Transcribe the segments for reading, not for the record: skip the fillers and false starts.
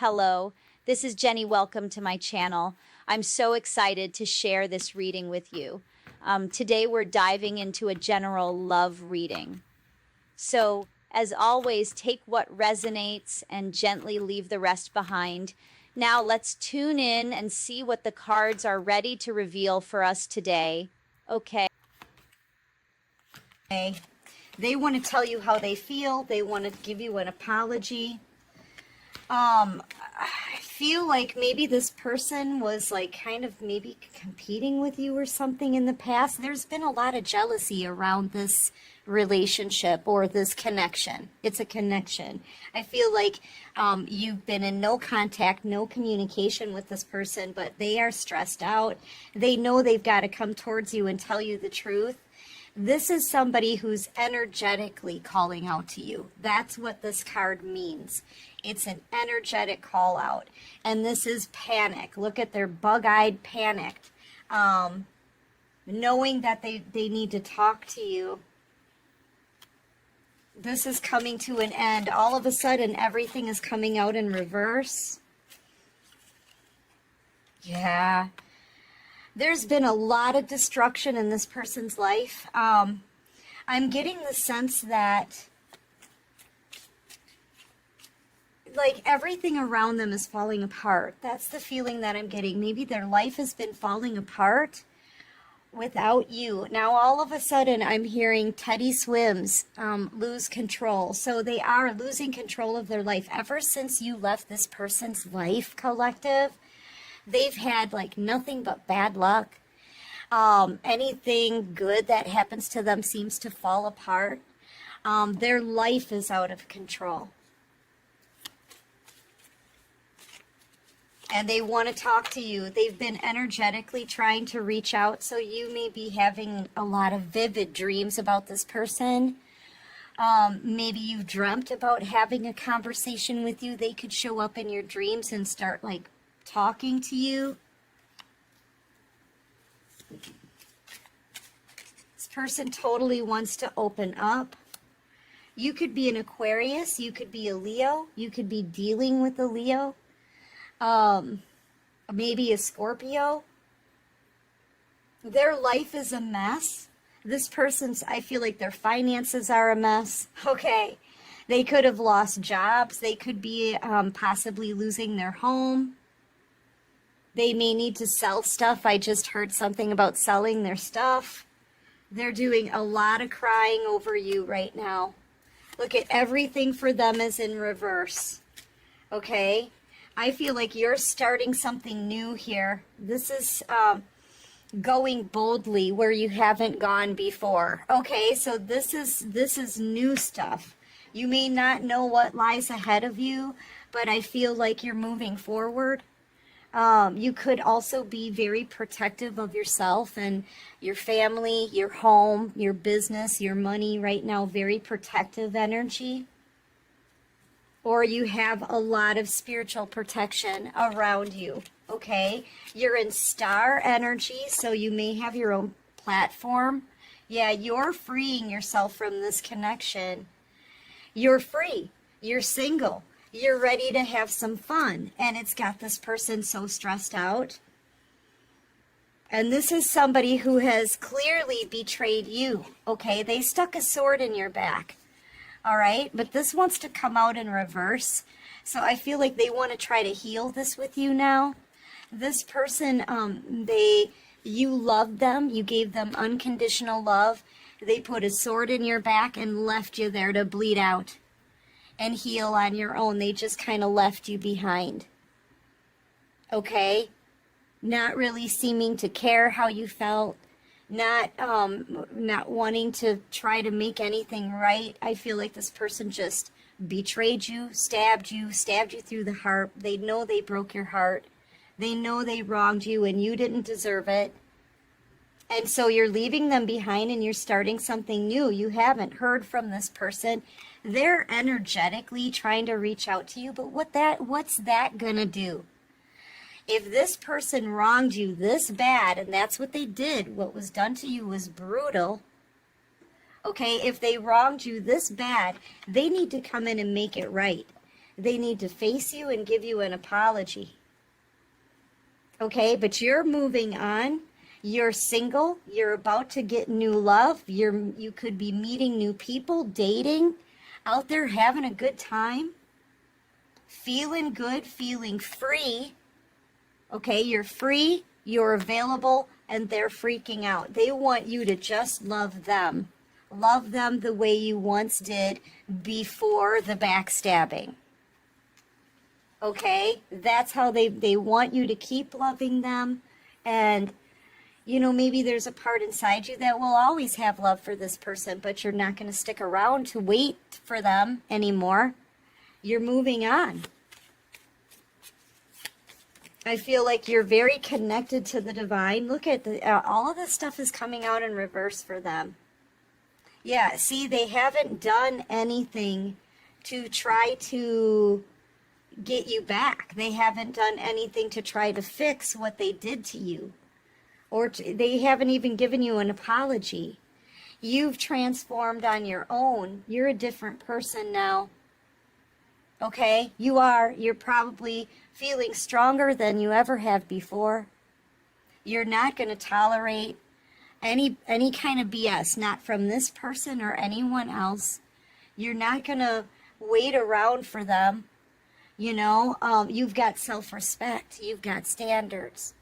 Hello, this is Jenny. Welcome to my channel. I'm so excited to share this reading with you. Today we're diving into a general love reading. So, as always, take what resonates and gently leave the rest behind. Now let's tune in and see what the cards are ready to reveal for us today. Okay. They want to tell you how they feel. They want to give you an apology. I feel like maybe this person was like kind of maybe competing with you or something in the past. There's been a lot of jealousy around this relationship or this connection. It's a connection. I feel like you've been in no contact, no communication with this person, but they are stressed out. They know they've got to come towards you and tell you the truth. This is somebody who's energetically calling out to you. That's what this card means. It's an energetic call out. And this is panic. Look at their bug-eyed panicked. Knowing that they need to talk to you. This is coming to an end. All of a sudden, everything is coming out in reverse. Yeah. There's been a lot of destruction in this person's life. I'm getting the sense that like everything around them is falling apart. That's the feeling that I'm getting. Maybe their life has been falling apart without you. Now all of a sudden I'm hearing Teddy Swims lose control. So they are losing control of their life. Ever since you left this person's life, collective, they've had like nothing but bad luck. Anything good that happens to them seems to fall apart. Their life is out of control. And they want to talk to you. They've been energetically trying to reach out. So you may be having a lot of vivid dreams about this person. Maybe you dreamt about having a conversation with you. They could show up in your dreams and start like talking to you. This person totally wants to open up. You could be an Aquarius, you could be a Leo, you could be dealing with a Leo, maybe a Scorpio. Their life is a mess. This person's, I feel like their finances are a mess. Okay. They could have lost jobs. They could be possibly losing their home. They may need to sell stuff. I just heard something about selling their stuff. They're doing a lot of crying over you right now. Look at everything for them is in reverse. Okay? I feel like you're starting something new here. This is going boldly where you haven't gone before. Okay, so this is new stuff. You may not know what lies ahead of you, but I feel like you're moving forward. You could also be very protective of yourself and your family, your home, your business, your money right now, very protective energy. Or you have a lot of spiritual protection around you, okay? You're in star energy, so you may have your own platform. Yeah, you're freeing yourself from this connection. You're free. You're single. You're ready to have some fun, and it's got this person so stressed out. And this is somebody who has clearly betrayed you, okay? They stuck a sword in your back, all right? But this wants to come out in reverse, so I feel like they want to try to heal this with you now. This person, you loved them. You gave them unconditional love. They put a sword in your back and left you there to bleed out and heal on your own. They just kind of left you behind. Okay? Not really seeming to care how you felt. Not wanting to try to make anything right. I feel like this person just betrayed you, stabbed you through the heart. They know they broke your heart. They know they wronged you and you didn't deserve it. And so you're leaving them behind and you're starting something new. You haven't heard from this person. They're energetically trying to reach out to you, but what's that gonna do? If this person wronged you this bad, and that's what they did, what was done to you was brutal, okay, if they wronged you this bad, they need to come in and make it right. They need to face you and give you an apology. Okay, but you're moving on. You're single. You're about to get new love. You could be meeting new people, dating, out there having a good time, feeling good, feeling free. Okay, you're free, you're available, and they're freaking out. They want you to just love them. Love them the way you once did before the backstabbing. Okay, that's how they want you to keep loving them. And, you know, maybe there's a part inside you that will always have love for this person, but you're not going to stick around to wait for them anymore. You're moving on. I feel like you're very connected to the divine. Look at all of this stuff is coming out in reverse for them. Yeah, see, they haven't done anything to try to get you back. They haven't done anything to try to fix what they did to you. Or they haven't even given you an apology. You've transformed on your own. You're a different person now. Okay? You are. You're probably feeling stronger than you ever have before. You're not going to tolerate any kind of BS, not from this person or anyone else. You're not going to wait around for them. You know, you've got self-respect. You've got standards.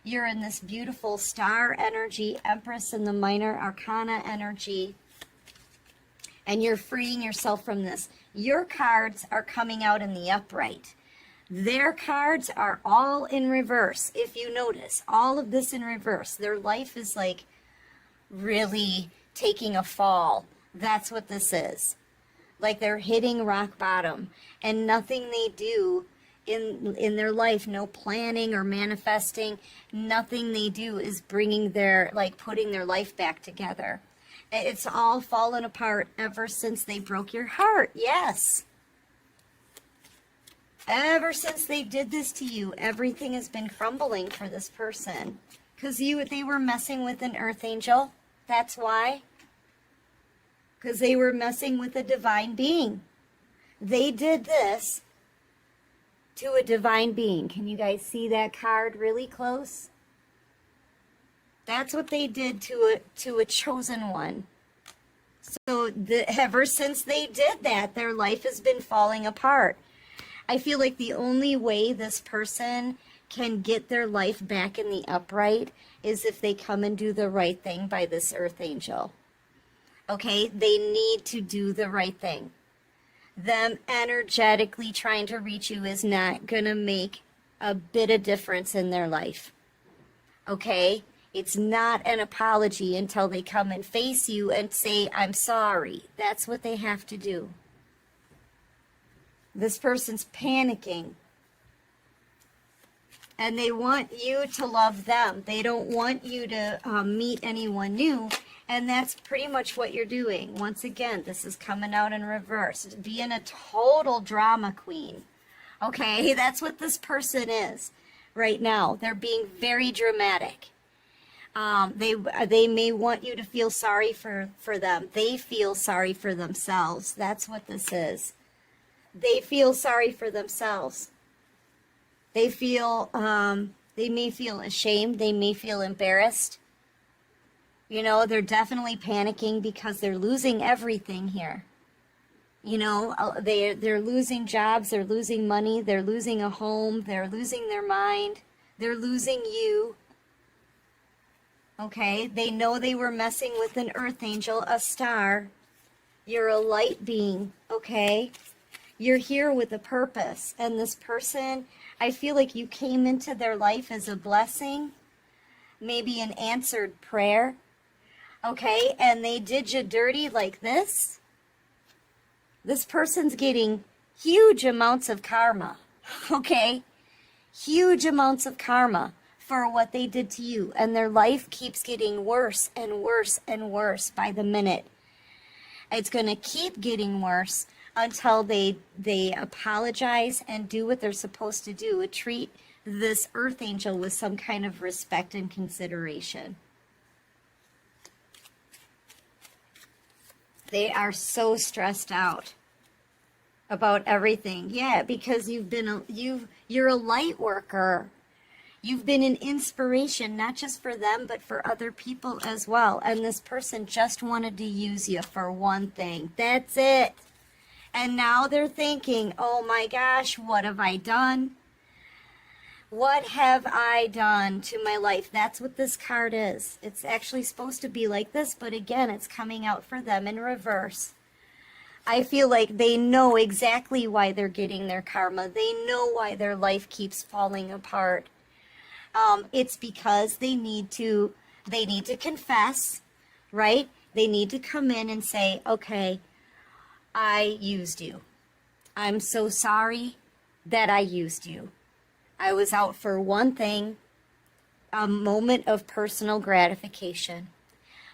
You're in this beautiful star energy, Empress in the minor arcana energy, and you're freeing yourself from this. Your cards are coming out in the upright. Their cards are all in reverse. If you notice, all of this in reverse. Their life is like really taking a fall. That's what this is. Like they're hitting rock bottom, and nothing they do in their life, no planning or manifesting, nothing they do is bringing their, like, putting their life back together. It's all fallen apart ever since they broke your heart. Yes. Ever since they did this to you, everything has been crumbling for this person. Because they were messing with an earth angel. That's why. Because they were messing with a divine being. They did this to a divine being. Can you guys see that card really close? That's what they did to a chosen one. So ever since they did that, their life has been falling apart. I feel like the only way this person can get their life back in the upright is if they come and do the right thing by this earth angel. Okay? They need to do the right thing. Them energetically trying to reach you is not going to make a bit of difference in their life. Okay? It's not an apology until they come and face you and say, I'm sorry. That's what they have to do. This person's panicking. And they want you to love them. They don't want you to meet anyone new. And that's pretty much what you're doing. Once again, this is coming out in reverse. Being a total drama queen. Okay, that's what this person is right now. They're being very dramatic. They may want you to feel sorry for them. They feel sorry for themselves. That's what this is. They feel sorry for themselves. They feel, they may feel ashamed. They may feel embarrassed. You know, they're definitely panicking because they're losing everything here. You know, they're losing jobs, they're losing money, they're losing a home, they're losing their mind, they're losing you. Okay, they know they were messing with an earth angel, a star. You're a light being, okay? You're here with a purpose. And this person, I feel like you came into their life as a blessing, maybe an answered prayer. Okay, and they did you dirty like this. This person's getting huge amounts of karma, okay? Huge amounts of karma for what they did to you. And their life keeps getting worse and worse and worse by the minute. It's going to keep getting worse until they apologize and do what they're supposed to do. Treat this earth angel with some kind of respect and consideration. They are so stressed out. about everything. Yeah, because you're a light worker. You've been an inspiration, not just for them, but for other people as well. And this person just wanted to use you for one thing. That's it. And now they're thinking, oh my gosh, what have I done? What have I done to my life? That's what this card is. It's actually supposed to be like this, but again, it's coming out for them in reverse. I feel like they know exactly why they're getting their karma. They know why their life keeps falling apart. It's because they need to confess, right? They need to come in and say, okay, I used you. I'm so sorry that I used you. I was out for one thing, a moment of personal gratification.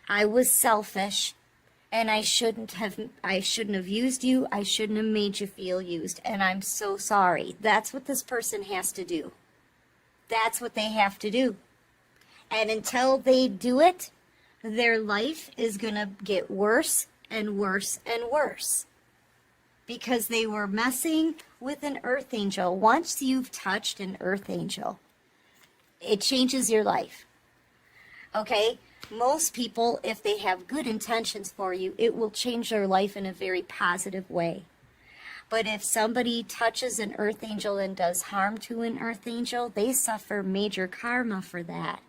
I was selfish, and I shouldn't have used you. I shouldn't have made you feel used, and I'm so sorry. That's what this person has to do. That's what they have to do. And until they do it, their life is going to get worse and worse and worse. Because they were messing with an earth angel. Once you've touched an earth angel, it changes your life. Okay? Most people, if they have good intentions for you, it will change their life in a very positive way. But if somebody touches an earth angel and does harm to an earth angel, they suffer major karma for that.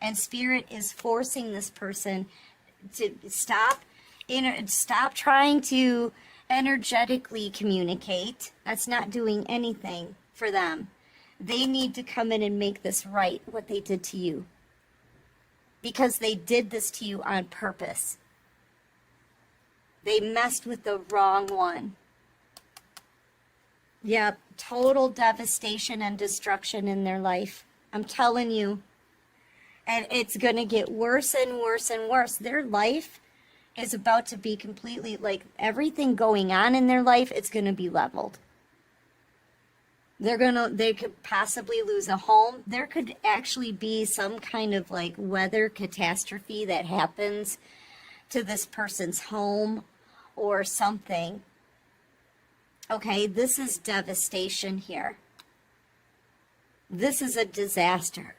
And Spirit is forcing this person to stop trying to energetically communicate. That's not doing anything for them. They need to come in and make this right, what they did to you. Because they did this to you on purpose. They messed with the wrong one. Yep, total devastation and destruction in their life. I'm telling you. And it's going to get worse and worse and worse. Their life is about to be completely, like, everything going on in their life, it's going to be leveled. They could possibly lose a home. There could actually be some kind of, like, weather catastrophe that happens to this person's home or something. Okay, this is devastation here. This is a disaster.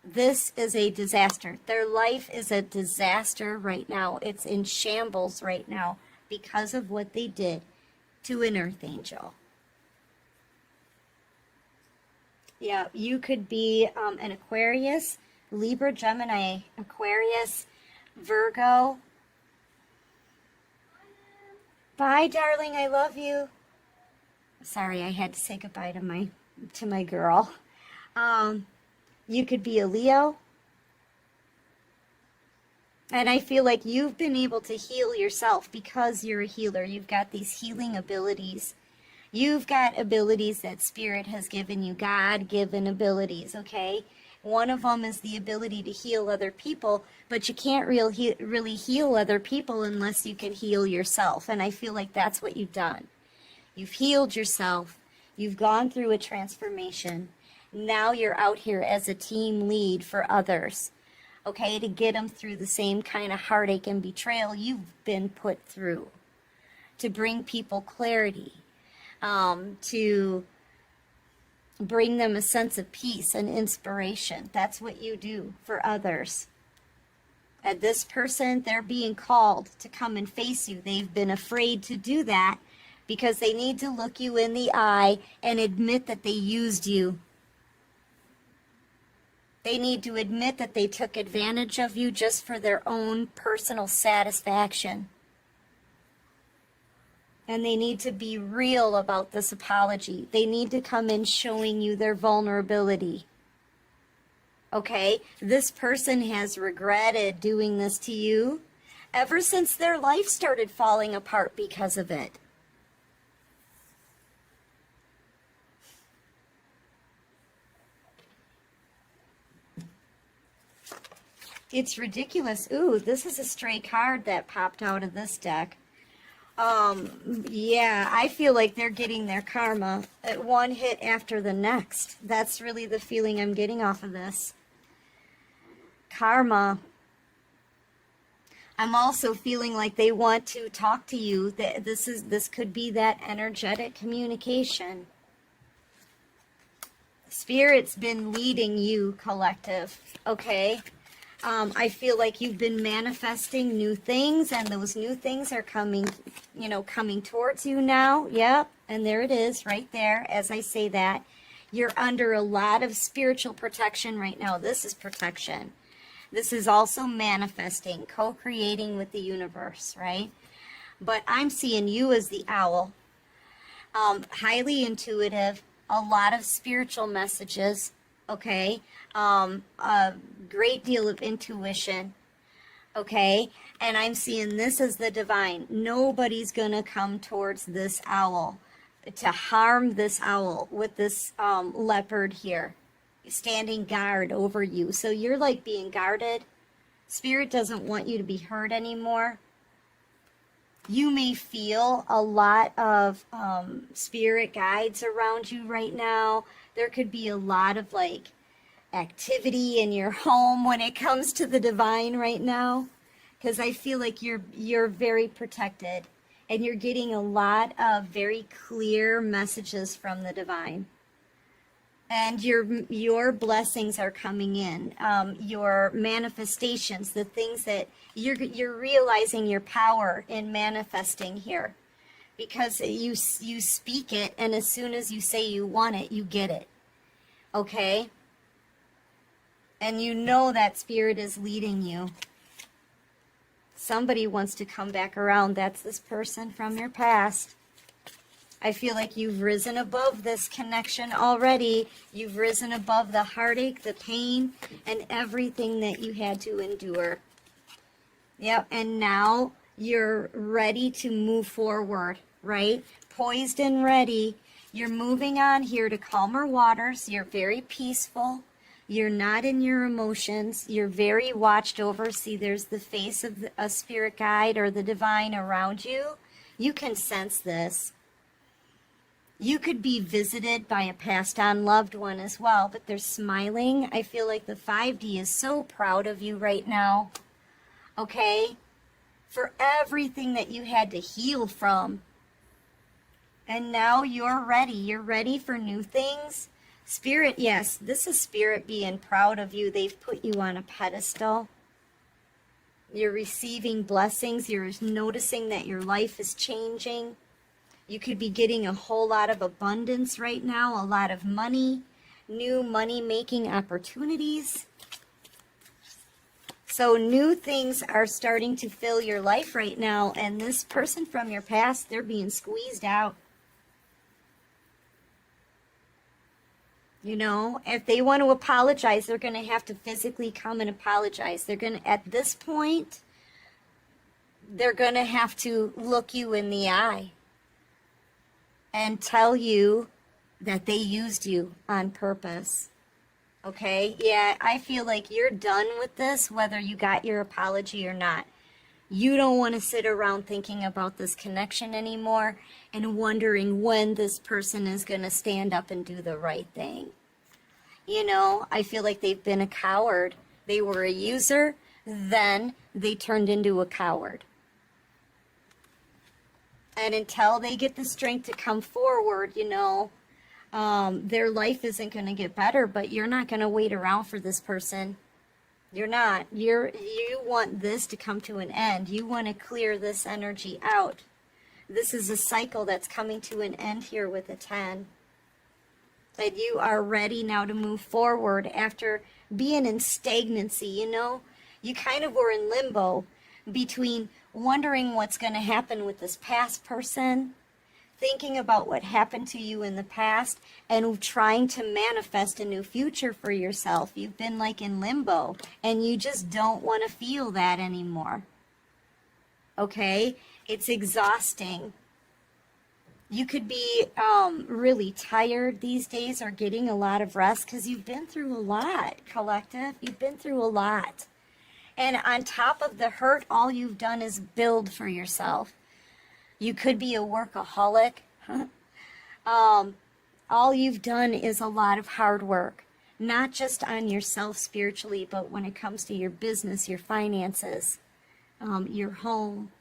This is a disaster. Their life is a disaster right now. It's in shambles right now because of what they did to an earth angel. Yeah, you could be an Aquarius, Libra, Gemini, Aquarius, Virgo. Bye, darling. I love you. Sorry, I had to say goodbye to my girl. You could be a Leo. And I feel like you've been able to heal yourself because you're a healer. You've got these healing abilities. You've got abilities that Spirit has given you, God-given abilities, okay? One of them is the ability to heal other people, but you can't really heal other people unless you can heal yourself. And I feel like that's what you've done. You've healed yourself. You've gone through a transformation. Now you're out here as a team lead for others, okay, to get them through the same kind of heartache and betrayal you've been put through, to bring people clarity, to bring them a sense of peace and inspiration. That's what you do for others. And this person, they're being called to come and face you. They've been afraid to do that because they need to look you in the eye and admit that they used you. They need to admit that they took advantage of you just for their own personal satisfaction. And they need to be real about this apology. They need to come in showing you their vulnerability. Okay? This person has regretted doing this to you ever since their life started falling apart because of it. It's ridiculous. Ooh, this is a stray card that popped out of this deck. Yeah, I feel like they're getting their karma at one hit after the next. That's really the feeling I'm getting off of this. Karma. I'm also feeling like they want to talk to you. That this could be that energetic communication. Spirit's been leading you, collective, okay? I feel like you've been manifesting new things, and those new things are coming, coming towards you now. Yep, and there it is right there as I say that. You're under a lot of spiritual protection right now. This is protection. This is also manifesting, co-creating with the universe, right? But I'm seeing you as the owl. Highly intuitive, a lot of spiritual messages, okay? A great deal of intuition, okay? And I'm seeing this as the divine. Nobody's gonna come towards this owl to harm this owl with this leopard here standing guard over you. So you're like being guarded. Spirit doesn't want you to be hurt anymore. You may feel a lot of spirit guides around you right now. There could be a lot of like activity in your home when it comes to the divine right now, because I feel like you're very protected and you're getting a lot of very clear messages from the divine. And your blessings are coming in, your manifestations, the things that you're realizing your power in manifesting here, because you speak it, and as soon as you say you want it, you get it. Okay? And you know that spirit is leading you. Somebody wants to come back around. That's this person from your past. I feel like you've risen above this connection already. You've risen above the heartache, the pain, and everything that you had to endure. Yep, and now you're ready to move forward, right? Poised and ready. You're moving on here to calmer waters. You're very peaceful. You're not in your emotions. You're very watched over. See, there's the face of a spirit guide or the divine around you. You can sense this. You could be visited by a passed on loved one as well, but they're smiling. I feel like the 5D is so proud of you right now, okay? For everything that you had to heal from. And now you're ready. You're ready for new things. Spirit, yes, this is Spirit being proud of you. They've put you on a pedestal. You're receiving blessings. You're noticing that your life is changing. You could be getting a whole lot of abundance right now, a lot of money, new money-making opportunities. So new things are starting to fill your life right now, and this person from your past, they're being squeezed out. You know, if they want to apologize, they're going to have to physically come and apologize. They're going to, at this point, they're going to have to look you in the eye and tell you that they used you on purpose. Okay? Yeah, I feel like you're done with this, whether you got your apology or not. You don't want to sit around thinking about this connection anymore and wondering when this person is going to stand up and do the right thing. You know, I feel like they've been a coward. They were a user, then they turned into a coward. And until they get the strength to come forward, you know, their life isn't going to get better, but you're not going to wait around for this person. You're not. You want this to come to an end. You want to clear this energy out. This is a cycle that's coming to an end here with a 10. And you are ready now to move forward after being in stagnancy, you know. You kind of were in limbo between wondering what's going to happen with this past person, thinking about what happened to you in the past, and trying to manifest a new future for yourself. You've been like in limbo, and you just don't want to feel that anymore. Okay? It's exhausting. You could be really tired these days or getting a lot of rest because you've been through a lot, collective. You've been through a lot. And on top of the hurt, all you've done is build for yourself. You could be a workaholic. All you've done is a lot of hard work, not just on yourself spiritually, but when it comes to your business, your finances. your home,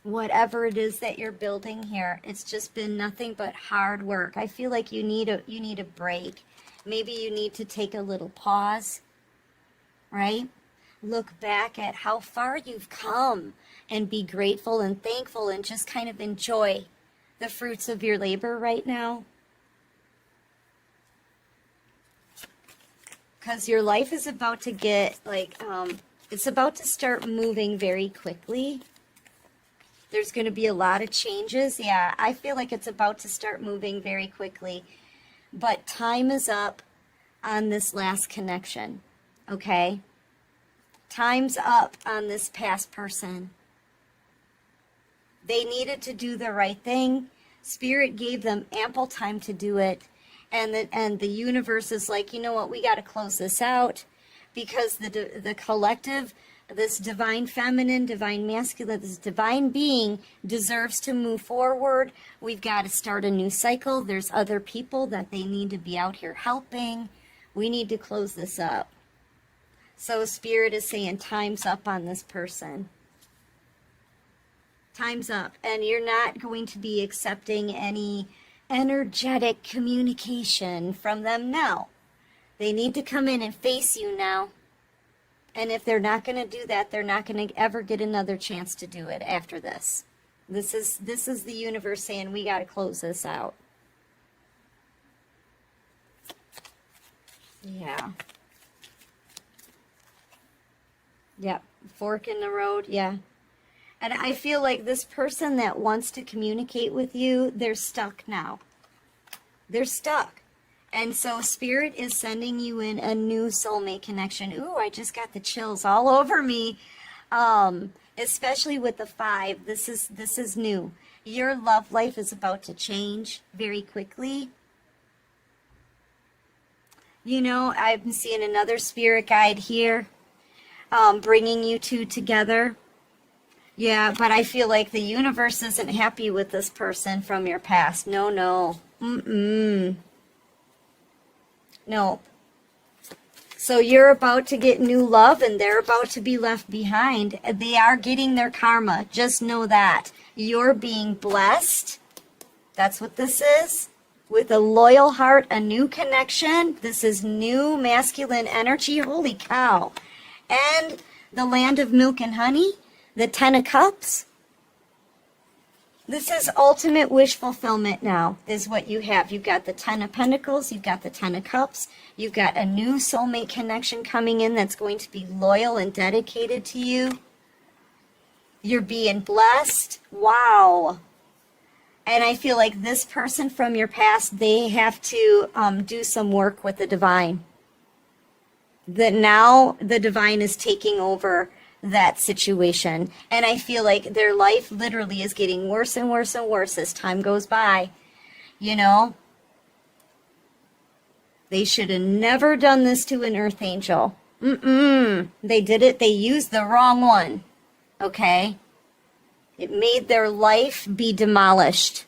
whatever it is that you're building here. It's just been nothing but hard work. I feel like you need a break. Maybe you need to take a little pause, right? Look back at how far you've come and be grateful and thankful and just kind of enjoy the fruits of your labor right now. Because your life is about to get, it's about to start moving very quickly. There's going to be a lot of changes. Yeah, I feel like it's about to start moving very quickly. But time is up on this last connection, okay? Time's up on this past person. They needed to do the right thing. Spirit gave them ample time to do it. And the universe is like, you know what, we got to close this out, because the collective, this divine feminine, divine masculine, this divine being deserves to move forward. We've got to start a new cycle. There's other people that they need to be out here helping. We need to close this up. So Spirit is saying time's up on this person. Time's up. And you're not going to be accepting any energetic communication from them now. They need to come in and face you now. And if they're not going to do that, they're not going to ever get another chance to do it after this. This is the universe saying we got to close this out. Yeah. Yep. Fork in the road. Yeah. And I feel like this person that wants to communicate with you, they're stuck now. They're stuck. And so Spirit is sending you in a new soulmate connection. Ooh, I just got the chills all over me. Especially with the 5. This is new. Your love life is about to change very quickly. You know, I'm seeing another spirit guide here, bringing you two together. Yeah, but I feel like the universe isn't happy with this person from your past. No, no. No. So you're about to get new love and they're about to be left behind. They are getting their karma. Just know that. You're being blessed. That's what this is. With a loyal heart, a new connection. This is new masculine energy. Holy cow. And the land of milk and honey. The 10 of Cups. This is ultimate wish fulfillment now, is what you have. You've got the 10 of Pentacles. You've got the 10 of Cups. You've got a new soulmate connection coming in that's going to be loyal and dedicated to you. You're being blessed. Wow. And I feel like this person from your past, they have to do some work with the divine. That now the divine is taking over that situation. And I feel like their life literally is getting worse and worse and worse as time goes by. You know? They should have never done this to an earth angel. They did it. They used the wrong one. Okay? It made their life be demolished.